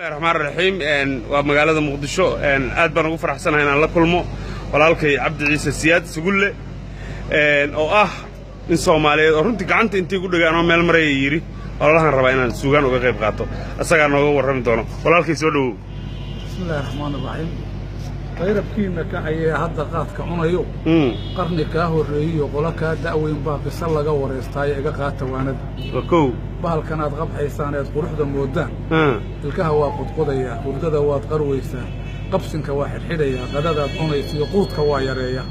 الرحمن الرحيم ومقالة مقدشو aad baan ugu faraxsanahay inaan la kulmo walaalkay Cabdi Ciise Siyaad Sugulle oo in Soomaaliyeed oo runtii gacanta intii ku dhagaan meel maray yiri walaalahan raba inaan suugaan uga qayb qaato asaga nooga warrami doono walaalkay soo dhaw bismillaahir rahmaanir rahiim qayrabkiina ka ayay hadda qaadka cunayo qarni ka horeeyo qola ka daaweyn baa bisal laga wareystay iga qaata waanad kow bahalkan aad qabxaysaan ee quruxda moodaan ilkaha waa qodqodaya hurdada waad qarweysaa qabsinka waa xidhxidhaya qadada aad cunayso quudka waa yareeya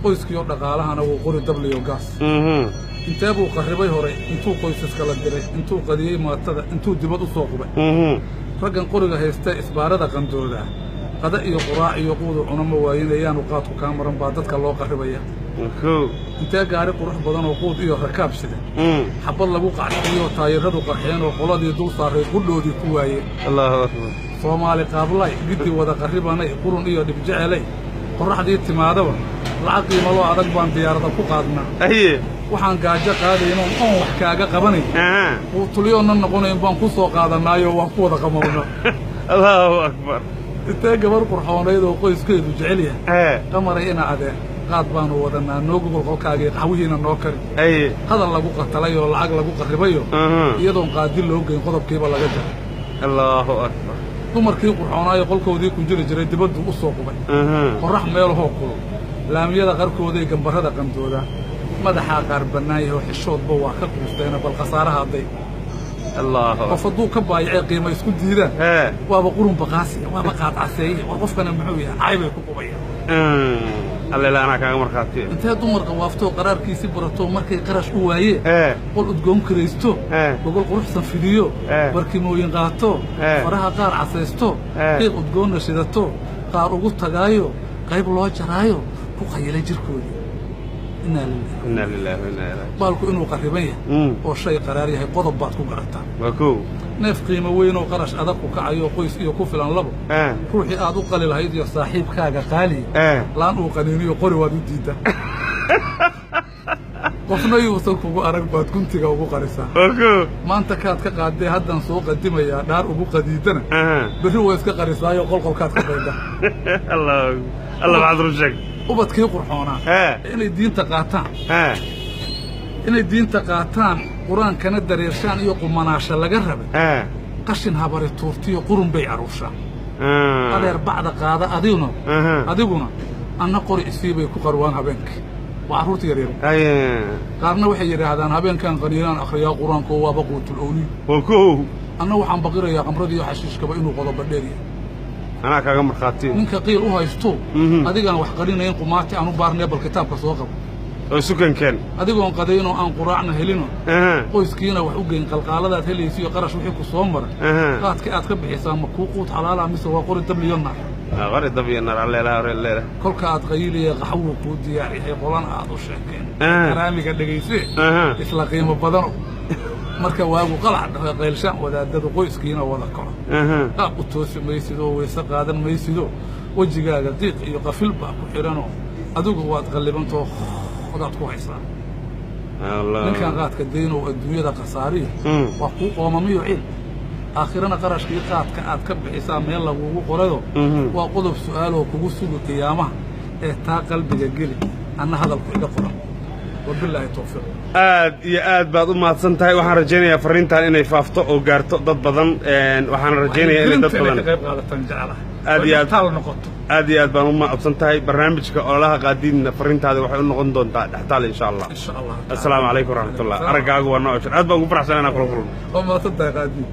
qoyskiyo dhaqaalahana wuu qori dabliyo gaas intee buu qarribay hore intuu qoysaska la diray intuu qadiyey maatada intuu dibad u soo qubay raggan qoriga haysta isbaarada qandooda qada iyo quraac iyo quudu cunama waayinayaanu qaadku kaa maran baa dadka loo qarribaya intee gaari qurux badan oo quud iyo rakaab sida xabad lagu qacsiyo taayiradu qarxeen oo qoladii dul saaray qudhoodii ku waayeen Allahu akbar Soomaali qaablay gidi wada qarribanay qurun iyo dhib jecelay qorraxdii timaadaba lacag qiimo loo adag baan diyaarada ku qaadnaa waxaan gaajo qaadayno oo wax kaaga qabanay oo tuliyoona noqonayn baan ku soo qaadanaayo waan ku wada qamowna Allahu akbar intee gabar qurxoonayd oo qoyskeedu jecel yahay qamaray ina adee qaad baanu wadanaa noogu qolqolkaagii qaxwihiina noo kari hadal lagu qatalay oo lacag lagu qarribayo iyadoon qaadi loo geyn qodobkiiba laga jaray Allahu akbar dumarkii qurxoonaayo qolkoodii ku jiri jiray dibaddu u soo qubay qorrax meel hoo kulo laamiyada qarkooday gambarada qandooda madaxaa qaar bannaayay oo xishoodba waa ka quusteena bal khasaaraha hadday qof hadduu ka baayacay qiimo isku diidaan waaba qurun baqaasi waaba qaad caseeye war qofkana muxuu yahay caybay ku qubayaan alla ana kaaga markaatay intee dumarka waaftoo qaraarkiisi barato markay qarash u waayeen qol udgoon karaysto gogol quruxsan fidiyo barkimooyin qaato faraha qaar casaysto qiiq udgoonna shidato qaar ugu tagaayo qayb loo jaraayo ku qayilay jirkoodii inna lillahi wa inna ilaihi baalku inuu qarriban yahay oo shay qaraar yahay qodob baad ku garataa waa kow neef qiimo weyn oo qarash adag ku kacayo qoys iyo ku filan labo ruuxii aad u qali lahayd iyo saaxiibkaaga qaali laan uu qaniiniyo qori waad u diidaa qofna yuusan kugu arag baad guntiga ugu qarisaa maanta kaad ka qaaday haddan soo qadimayaa dhaar ugu qadiidana berri waa iska qarisaayo qolqolkaad ka qayda allah maxaad ru sheeg ubadkii qurxoonaa inay diinta qaataan qur-aankana dareershaan iyo qumanaasha laga rabay qashin habari tuurtiyo qurun bay aruushaan adeer bacda qaada adiguna anna qori isiibay ku qarwaan habeenkii waa carruurta yaryar qaarna waxay yidhaahdaan habeenkan qaniinaan akhriyaa qur-aanko waaba quutul owliy anna waxaan baqirayaa qamradiiyo xashiishkaba inuu qodoba dheeryahay anaa kaaga markhaatiyo ninka qiil u haysto adigaan wax qarinayn qumaati aan u baarnee bal kitaabka soo qabo oo sukankeen adigoon qadaynoo aan quraacna helino qoyskiina wax u geyn qalqaaladaad helaysiyo qarash wixii ku soo maray qaadka aad ka bixisaa ma kuu quud xalaala mise waa qori dabliyo naar qori dabliyo naar alleela kolka aad qayliya qaxwuu kuu diyaar yahay qolan aad u sheekeen karaamiga dhegaysee isla qiimo badano marka waagu qalac qaylshaan wadaadada qoyskiina wada koro qaab u toosi maysidoo weyse qaadan maysidoo wejigaaga diiq iyo qafil baa ku xidhanoo adigu waad qallibantoo odaad ku haysaa ninkan qaadka daynow adduunyada khasaariyo waa kuu qoomamiyo cil aakhirana qarashkii qaadka aad ka bixisaa meel lagugu qorayo waa qodob su'aaloo kugu sugi qiyaamaha ee taa qalbiga geli anna hadalku iga qoran wabilaahi tawfiiq aad iyo aad baad u mahadsantahay waxaan rajaynayaa fariintan inay faafto oo gaarto dad badan waxaan rajaynayaa inay dad badan qayb qaadataan jecelahay aad iyo aad taal noqoto aad iyo aad baan u mahadsantahay barnaamijka ololaha qaadiidna fariintaada waxay u noqon doontaa dhextaal insha Allah assalaamu calaykum waraxmatullaah aragaagu waa noo cusub aad baan ugu faraxsanahay inaan kula kulmo oo mahadsantahay qaadiid